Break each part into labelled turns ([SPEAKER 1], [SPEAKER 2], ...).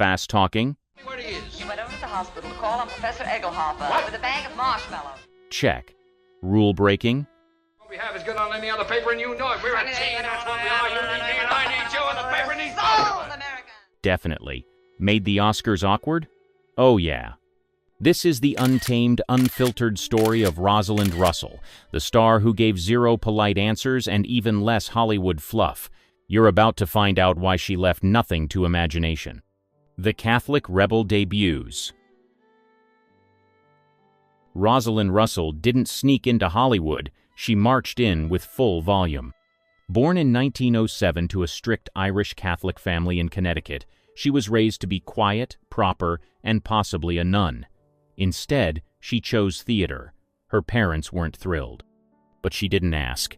[SPEAKER 1] fast talking?
[SPEAKER 2] Where he is.
[SPEAKER 3] He went over to the hospital to call on Professor Egelhofer with a bag of marshmallows.
[SPEAKER 1] Check. Rule breaking?
[SPEAKER 2] What we have is good on any other paper, and you know it. We're a team, that's what we are. You need me, and I need you, and the paper needs
[SPEAKER 3] Sold, America!
[SPEAKER 1] Definitely. Made the Oscars awkward? Oh yeah. This is the untamed, unfiltered story of Rosalind Russell, the star who gave zero polite answers and even less Hollywood fluff. You're about to find out why she left nothing to imagination. The Catholic Rebel debuts. Rosalind Russell didn't sneak into Hollywood, she marched in with full volume. Born in 1907 to a strict Irish Catholic family in Connecticut, she was raised to be quiet, proper, and possibly a nun. Instead, she chose theater. Her parents weren't thrilled. But she didn't ask.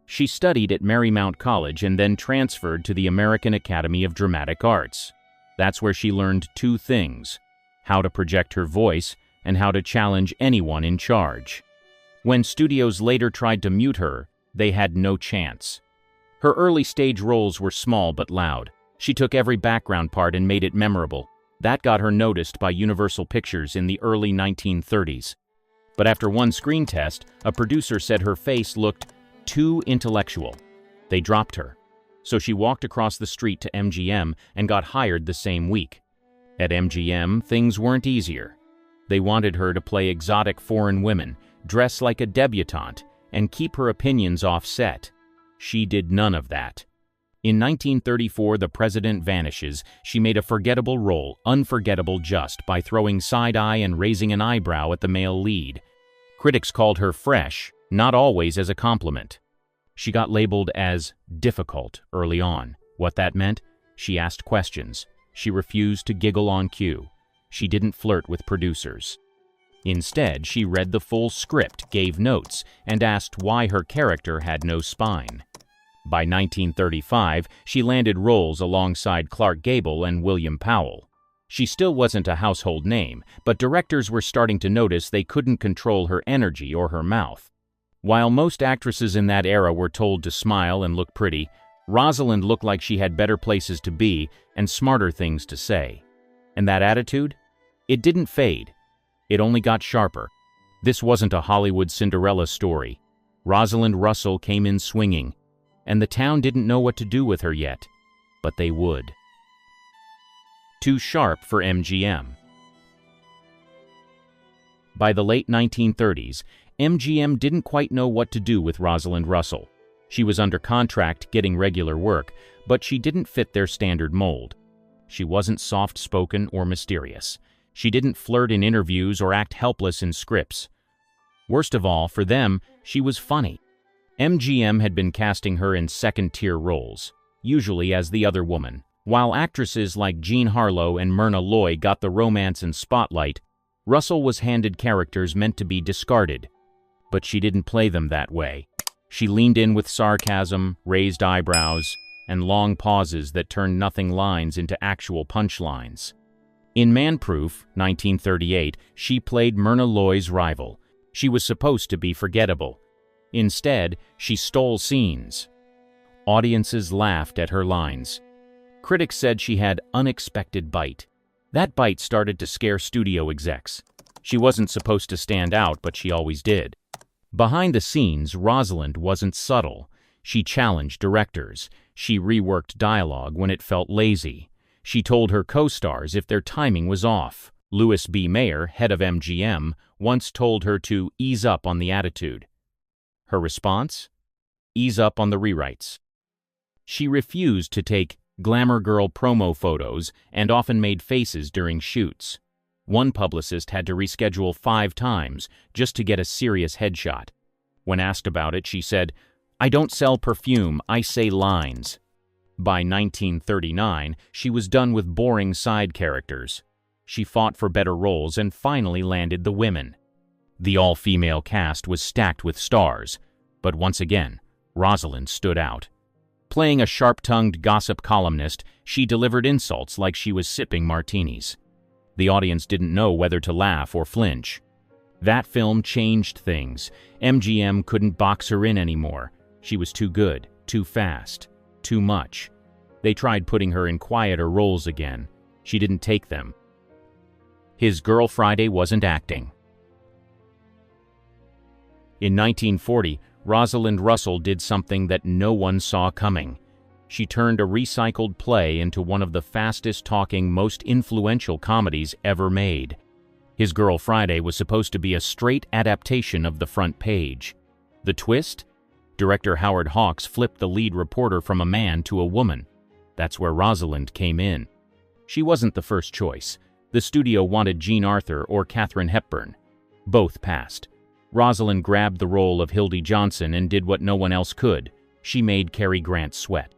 [SPEAKER 1] She studied at Marymount College and then transferred to the American Academy of Dramatic Arts. That's where she learned two things: how to project her voice and how to challenge anyone in charge. When studios later tried to mute her, they had no chance. Her early stage roles were small but loud. She took every background part and made it memorable. That got her noticed by Universal Pictures in the early 1930s. But after one screen test, a producer said her face looked too intellectual. They dropped her. So she walked across the street to MGM and got hired the same week. At MGM, things weren't easier. They wanted her to play exotic foreign women, dress like a debutante, and keep her opinions off-set. She did none of that. In 1934, The President Vanishes, she made a forgettable role, unforgettable just by throwing side-eye and raising an eyebrow at the male lead. Critics called her fresh, not always as a compliment. She got labeled as difficult early on. What that meant? She asked questions. She refused to giggle on cue. She didn't flirt with producers. Instead, she read the full script, gave notes, and asked why her character had no spine. By 1935, she landed roles alongside Clark Gable and William Powell. She still wasn't a household name, but directors were starting to notice they couldn't control her energy or her mouth. While most actresses in that era were told to smile and look pretty, Rosalind looked like she had better places to be and smarter things to say. And that attitude? It didn't fade. It only got sharper. This wasn't a Hollywood Cinderella story. Rosalind Russell came in swinging, and the town didn't know what to do with her yet, but they would. Too sharp for MGM. By the late 1930s, MGM didn't quite know what to do with Rosalind Russell. She was under contract getting regular work, but she didn't fit their standard mold. She wasn't soft-spoken or mysterious. She didn't flirt in interviews or act helpless in scripts. Worst of all, for them, she was funny. MGM had been casting her in second-tier roles, usually as the other woman. While actresses like Jean Harlow and Myrna Loy got the romance and spotlight, Russell was handed characters meant to be discarded. But she didn't play them that way. She leaned in with sarcasm, raised eyebrows, and long pauses that turned nothing lines into actual punchlines. In Man Proof, 1938, she played Myrna Loy's rival. She was supposed to be forgettable. Instead, she stole scenes. Audiences laughed at her lines. Critics said she had unexpected bite. That bite started to scare studio execs. She wasn't supposed to stand out, but she always did. Behind the scenes, Rosalind wasn't subtle. She challenged directors. She reworked dialogue when it felt lazy. She told her co-stars if their timing was off. Louis B. Mayer, head of MGM, once told her to ease up on the attitude. Her response? Ease up on the rewrites. She refused to take glamour girl promo photos and often made faces during shoots. One publicist had to reschedule 5 times just to get a serious headshot. When asked about it, she said, "I don't sell perfume, I say lines." By 1939, she was done with boring side characters. She fought for better roles and finally landed The Women. The all-female cast was stacked with stars, but once again, Rosalind stood out. Playing a sharp-tongued gossip columnist, she delivered insults like she was sipping martinis. The audience didn't know whether to laugh or flinch. That film changed things. MGM couldn't box her in anymore. She was too good, too fast, too much. They tried putting her in quieter roles again. She didn't take them. His Girl Friday wasn't acting. In 1940, Rosalind Russell did something that no one saw coming. She turned a recycled play into one of the fastest-talking, most influential comedies ever made. His Girl Friday was supposed to be a straight adaptation of The Front Page. The twist? Director Howard Hawks flipped the lead reporter from a man to a woman. That's where Rosalind came in. She wasn't the first choice. The studio wanted Jean Arthur or Katharine Hepburn. Both passed. Rosalind grabbed the role of Hildy Johnson and did what no one else could. She made Cary Grant sweat.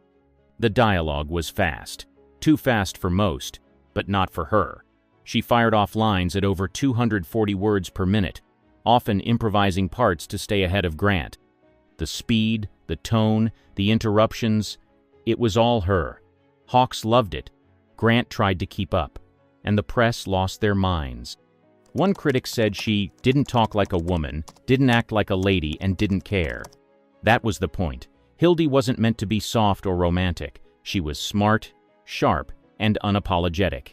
[SPEAKER 1] The dialogue was fast. Too fast for most, but not for her. She fired off lines at over 240 words per minute, often improvising parts to stay ahead of Grant. The speed, the tone, the interruptions, it was all her. Hawks loved it. Grant tried to keep up, and the press lost their minds. One critic said she didn't talk like a woman, didn't act like a lady, and didn't care. That was the point. Hildy wasn't meant to be soft or romantic. She was smart, sharp, and unapologetic.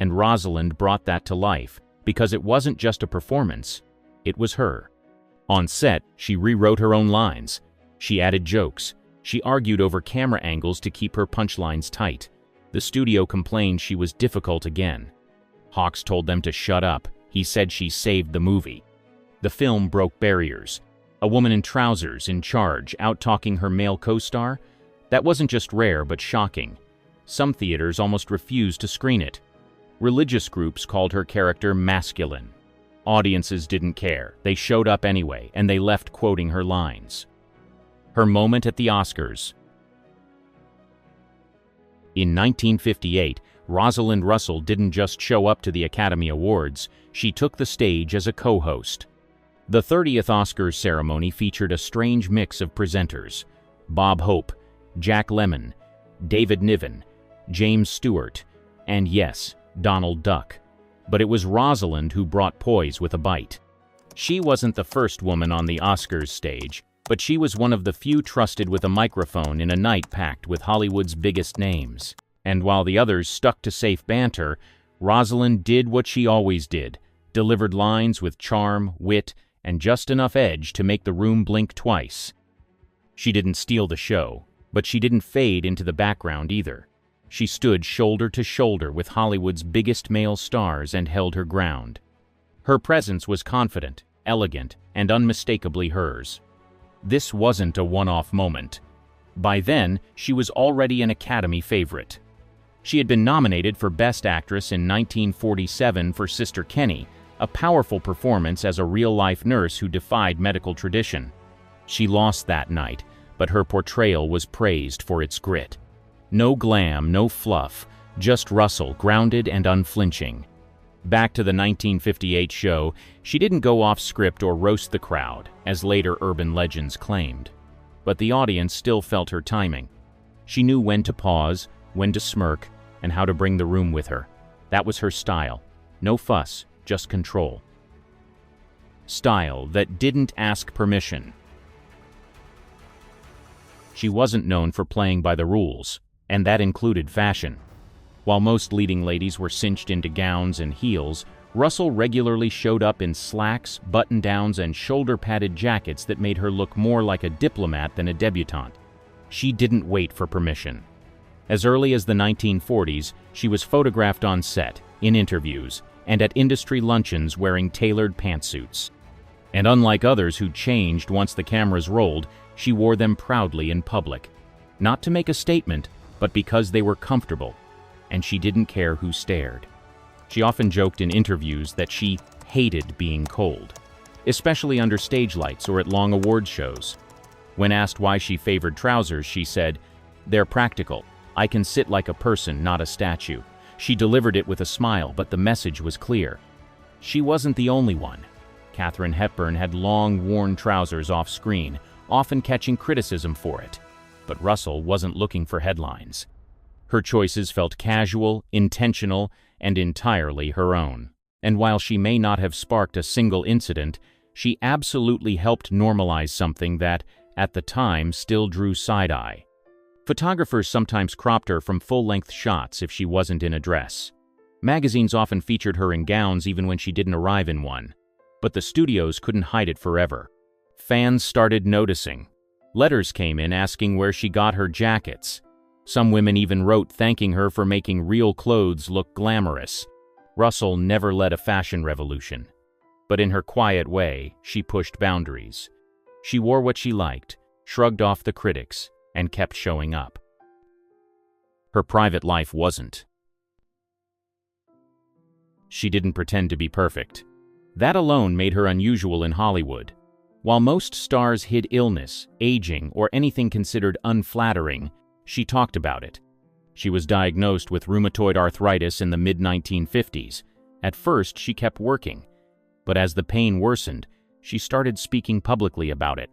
[SPEAKER 1] And Rosalind brought that to life, because it wasn't just a performance, it was her. On set, she rewrote her own lines. She added jokes. She argued over camera angles to keep her punchlines tight. The studio complained she was difficult again. Hawks told them to shut up. He said she saved the movie. The film broke barriers. A woman in trousers in charge, out-talking her male co-star? That wasn't just rare, but shocking. Some theaters almost refused to screen it. Religious groups called her character masculine. Audiences didn't care. They showed up anyway, and they left quoting her lines. Her moment at the Oscars. In 1958, Rosalind Russell didn't just show up to the Academy Awards, she took the stage as a co-host. The 30th Oscars ceremony featured a strange mix of presenters: Bob Hope, Jack Lemmon, David Niven, James Stewart, and yes, Donald Duck. But it was Rosalind who brought poise with a bite. She wasn't the first woman on the Oscars stage, but she was one of the few trusted with a microphone in a night packed with Hollywood's biggest names. And while the others stuck to safe banter, Rosalind did what she always did, delivered lines with charm, wit, and just enough edge to make the room blink twice. She didn't steal the show, but she didn't fade into the background either. She stood shoulder to shoulder with Hollywood's biggest male stars and held her ground. Her presence was confident, elegant, and unmistakably hers. This wasn't a one-off moment. By then, she was already an Academy favorite. She had been nominated for Best Actress in 1947 for Sister Kenny, a powerful performance as a real-life nurse who defied medical tradition. She lost that night, but her portrayal was praised for its grit. No glam, no fluff, just Russell, grounded and unflinching. Back to the 1958 show, she didn't go off script or roast the crowd, as later urban legends claimed. But the audience still felt her timing. She knew when to pause, when to smirk, and how to bring the room with her. That was her style. No fuss, just control. Style that didn't ask permission. She wasn't known for playing by the rules, and that included fashion. While most leading ladies were cinched into gowns and heels, Russell regularly showed up in slacks, button-downs, and shoulder-padded jackets that made her look more like a diplomat than a debutante. She didn't wait for permission. As early as the 1940s, she was photographed on set, in interviews, and at industry luncheons wearing tailored pantsuits. And unlike others who changed once the cameras rolled, she wore them proudly in public. Not to make a statement, but because they were comfortable, and she didn't care who stared. She often joked in interviews that she hated being cold, especially under stage lights or at long award shows. When asked why she favored trousers, she said, "They're practical. I can sit like a person, not a statue." She delivered it with a smile, but the message was clear. She wasn't the only one. Katharine Hepburn had long, worn trousers off screen, often catching criticism for it. But Russell wasn't looking for headlines. Her choices felt casual, intentional, and entirely her own. And while she may not have sparked a single incident, she absolutely helped normalize something that, at the time, still drew side-eye. Photographers sometimes cropped her from full-length shots if she wasn't in a dress. Magazines often featured her in gowns even when she didn't arrive in one. But the studios couldn't hide it forever. Fans started noticing. Letters came in asking where she got her jackets. Some women even wrote thanking her for making real clothes look glamorous. Russell never led a fashion revolution. But in her quiet way, she pushed boundaries. She wore what she liked, shrugged off the critics, and kept showing up. Her private life wasn't. She didn't pretend to be perfect. That alone made her unusual in Hollywood. While most stars hid illness, aging, or anything considered unflattering, she talked about it. She was diagnosed with rheumatoid arthritis in the mid-1950s. At first, she kept working. But as the pain worsened, she started speaking publicly about it.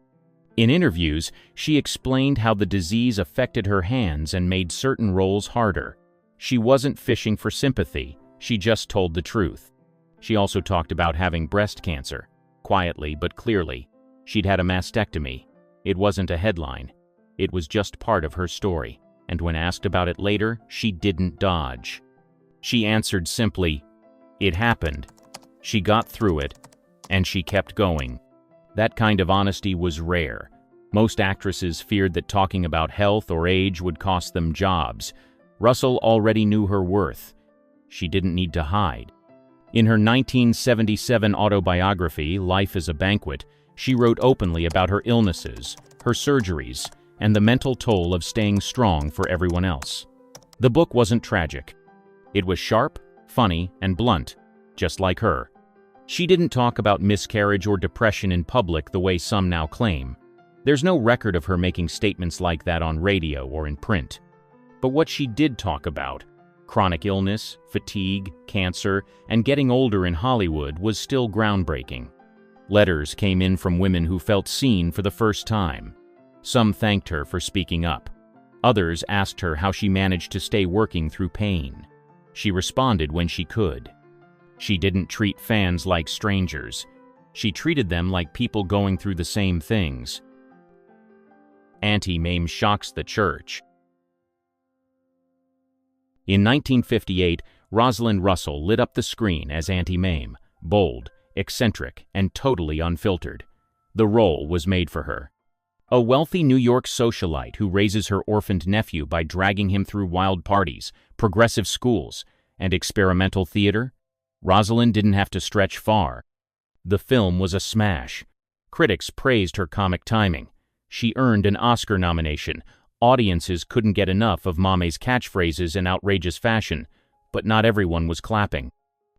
[SPEAKER 1] In interviews, she explained how the disease affected her hands and made certain roles harder. She wasn't fishing for sympathy, she just told the truth. She also talked about having breast cancer. Quietly but clearly, she'd had a mastectomy. It wasn't a headline. It was just part of her story. And when asked about it later, she didn't dodge. She answered simply, "It happened." She got through it, and she kept going. That kind of honesty was rare. Most actresses feared that talking about health or age would cost them jobs. Russell already knew her worth. She didn't need to hide. In her 1977 autobiography, Life is a Banquet, she wrote openly about her illnesses, her surgeries, and the mental toll of staying strong for everyone else. The book wasn't tragic. It was sharp, funny, and blunt, just like her. She didn't talk about miscarriage or depression in public the way some now claim. There's no record of her making statements like that on radio or in print. But what she did talk about, chronic illness, fatigue, cancer, and getting older in Hollywood, was still groundbreaking. Letters came in from women who felt seen for the first time. Some thanked her for speaking up. Others asked her how she managed to stay working through pain. She responded when she could. She didn't treat fans like strangers. She treated them like people going through the same things. Antiame shocks the church. In 1958, Rosalind Russell lit up the screen as Antiame, bold, eccentric, and totally unfiltered. The role was made for her. A wealthy New York socialite who raises her orphaned nephew by dragging him through wild parties, progressive schools, and experimental theater, Rosalind didn't have to stretch far. The film was a smash. Critics praised her comic timing. She earned an Oscar nomination. Audiences couldn't get enough of Mame's catchphrases and outrageous fashion, but not everyone was clapping.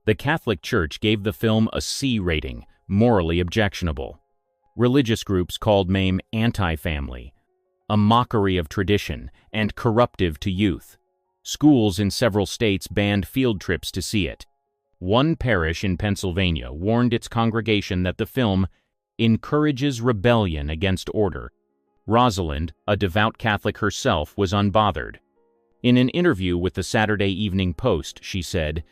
[SPEAKER 1] The Catholic Church gave the film a C rating, morally objectionable. Religious groups called Mame anti-family, a mockery of tradition, and corruptive to youth. Schools in several states banned field trips to see it. One parish in Pennsylvania warned its congregation that the film encourages rebellion against order. Rosalind, a devout Catholic herself, was unbothered. In an interview with the Saturday Evening Post, she said,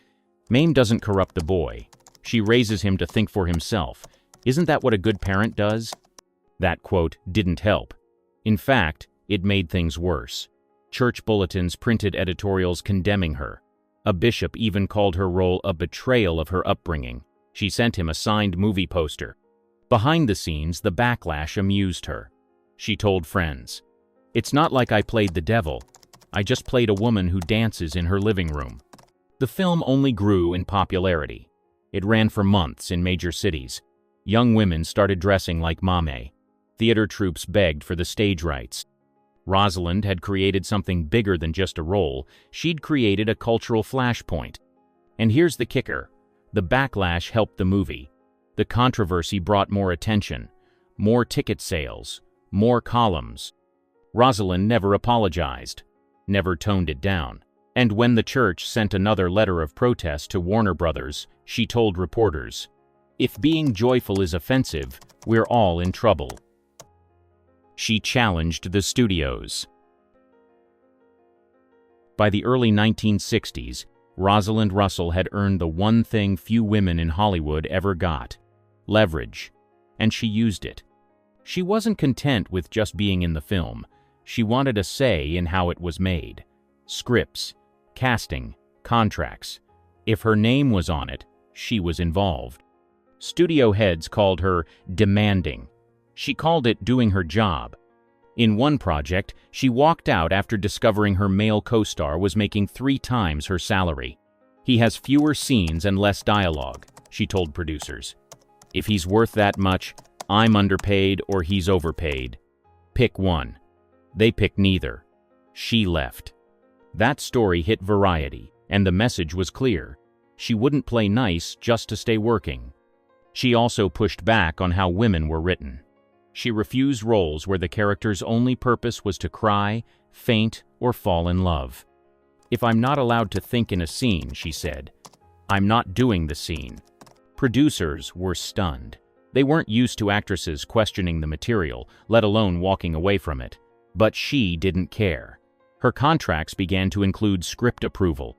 [SPEAKER 1] "Mame doesn't corrupt the boy. She raises him to think for himself. Isn't that what a good parent does?" That quote didn't help. In fact, it made things worse. Church bulletins printed editorials condemning her. A bishop even called her role a betrayal of her upbringing. She sent him a signed movie poster. Behind the scenes, the backlash amused her. She told friends, "It's not like I played the devil. I just played a woman who dances in her living room." The film only grew in popularity. It ran for months in major cities. Young women started dressing like Mame. Theater troupes begged for the stage rights. Rosalind had created something bigger than just a role. She'd created a cultural flashpoint. And here's the kicker. The backlash helped the movie. The controversy brought more attention, more ticket sales, more columns. Rosalind never apologized, never toned it down. And when the church sent another letter of protest to Warner Brothers, she told reporters, "If being joyful is offensive, we're all in trouble." She challenged the studios. By the early 1960s, Rosalind Russell had earned the one thing few women in Hollywood ever got: leverage. And she used it. She wasn't content with just being in the film. She wanted a say in how it was made. Scripts, casting, contracts. If her name was on it, she was involved. Studio heads called her demanding. She called it doing her job. In one project, she walked out after discovering her male co-star was making 3 times her salary. "He has fewer scenes and less dialogue," she told producers. "If he's worth that much, I'm underpaid or he's overpaid. Pick one." They picked neither. She left. That story hit Variety, and the message was clear. She wouldn't play nice just to stay working. She also pushed back on how women were written. She refused roles where the character's only purpose was to cry, faint, or fall in love. "If I'm not allowed to think in a scene," she said, "I'm not doing the scene." Producers were stunned. They weren't used to actresses questioning the material, let alone walking away from it. But she didn't care. Her contracts began to include script approval.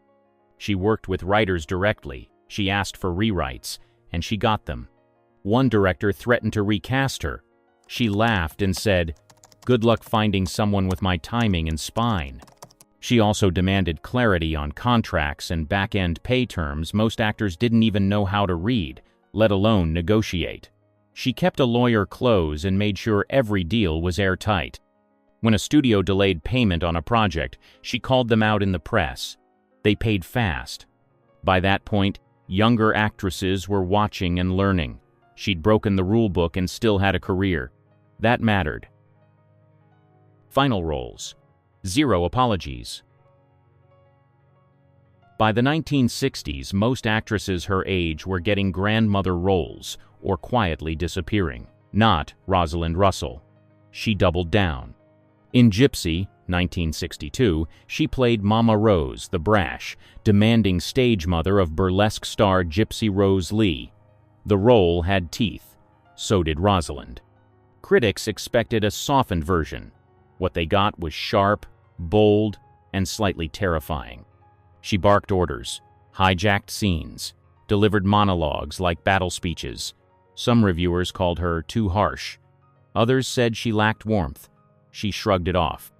[SPEAKER 1] She worked with writers directly. She asked for rewrites, and she got them. One director threatened to recast her. She laughed and said, "Good luck finding someone with my timing and spine." She also demanded clarity on contracts and back-end pay terms most actors didn't even know how to read, let alone negotiate. She kept a lawyer close and made sure every deal was airtight. When a studio delayed payment on a project, she called them out in the press. They paid fast. By that point, younger actresses were watching and learning. She'd broken the rule book and still had a career. That mattered. Final roles. 0 apologies. By the 1960s, most actresses her age were getting grandmother roles or quietly disappearing. Not Rosalind Russell. She doubled down. In Gypsy, 1962, she played Mama Rose, the brash, demanding stage mother of burlesque star Gypsy Rose Lee. The role had teeth. So did Rosalind. Critics expected a softened version. What they got was sharp, bold, and slightly terrifying. She barked orders, hijacked scenes, delivered monologues like battle speeches. Some reviewers called her too harsh. Others said she lacked warmth. She shrugged it off.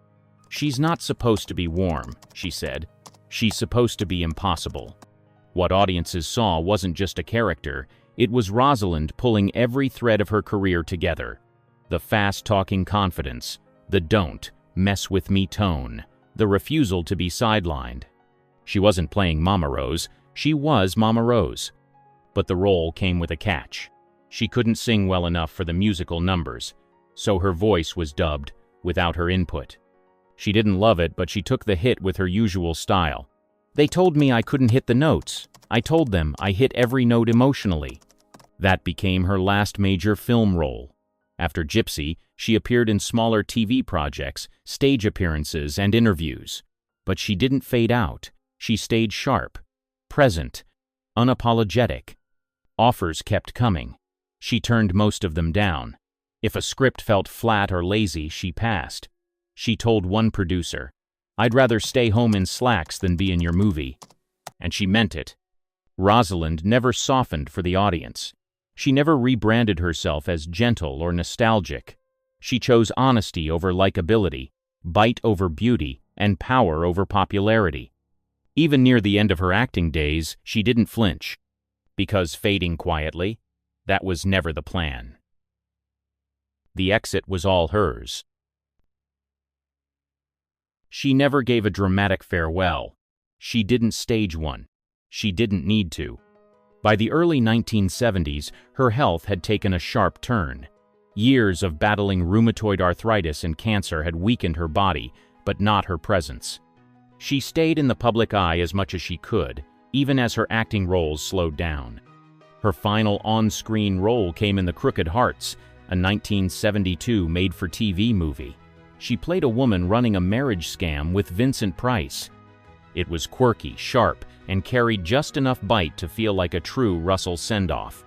[SPEAKER 1] "She's not supposed to be warm," she said. "She's supposed to be impossible." What audiences saw wasn't just a character, it was Rosalind pulling every thread of her career together. The fast-talking confidence, the "don't mess with me" tone, the refusal to be sidelined. She wasn't playing Mama Rose, she was Mama Rose. But the role came with a catch. She couldn't sing well enough for the musical numbers, so her voice was dubbed without her input. She didn't love it, but she took the hit with her usual style. "They told me I couldn't hit the notes. I told them I hit every note emotionally." That became her last major film role. After Gypsy, she appeared in smaller TV projects, stage appearances, and interviews. But she didn't fade out. She stayed sharp, present, unapologetic. Offers kept coming. She turned most of them down. If a script felt flat or lazy, she passed. She told one producer, "I'd rather stay home in slacks than be in your movie." And she meant it. Rosalind never softened for the audience. She never rebranded herself as gentle or nostalgic. She chose honesty over likability, bite over beauty, and power over popularity. Even near the end of her acting days, she didn't flinch. Because fading quietly, that was never the plan. The exit was all hers. She never gave a dramatic farewell. She didn't stage one. She didn't need to. By the early 1970s, her health had taken a sharp turn. Years of battling rheumatoid arthritis and cancer had weakened her body, but not her presence. She stayed in the public eye as much as she could, even as her acting roles slowed down. Her final on-screen role came in The Crooked Hearts, a 1972 made-for-TV movie. She played a woman running a marriage scam with Vincent Price. It was quirky, sharp, and carried just enough bite to feel like a true Russell send-off.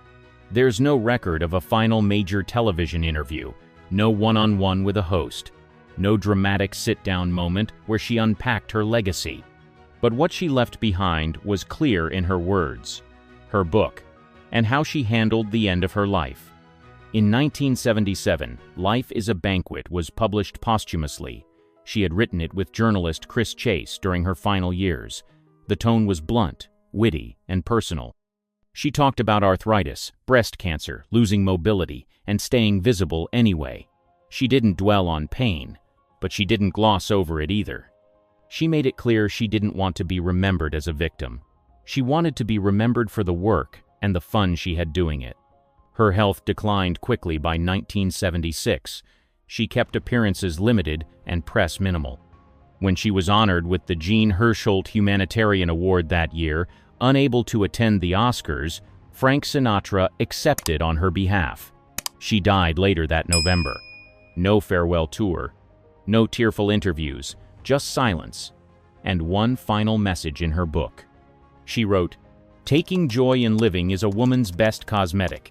[SPEAKER 1] There's no record of a final major television interview, no one-on-one with a host, no dramatic sit-down moment where she unpacked her legacy. But what she left behind was clear in her words, her book, and how she handled the end of her life. In 1977, Life is a Banquet was published posthumously. She had written it with journalist Chris Chase during her final years. The tone was blunt, witty, and personal. She talked about arthritis, breast cancer, losing mobility, and staying visible anyway. She didn't dwell on pain, but she didn't gloss over it either. She made it clear she didn't want to be remembered as a victim. She wanted to be remembered for the work and the fun she had doing it. Her health declined quickly by 1976. She kept appearances limited and press minimal. When she was honored with the Jean Hersholt Humanitarian Award that year, unable to attend the Oscars, Frank Sinatra accepted on her behalf. She died later that November. No farewell tour, no tearful interviews, just silence, and one final message in her book. She wrote, "Taking joy in living is a woman's best cosmetic.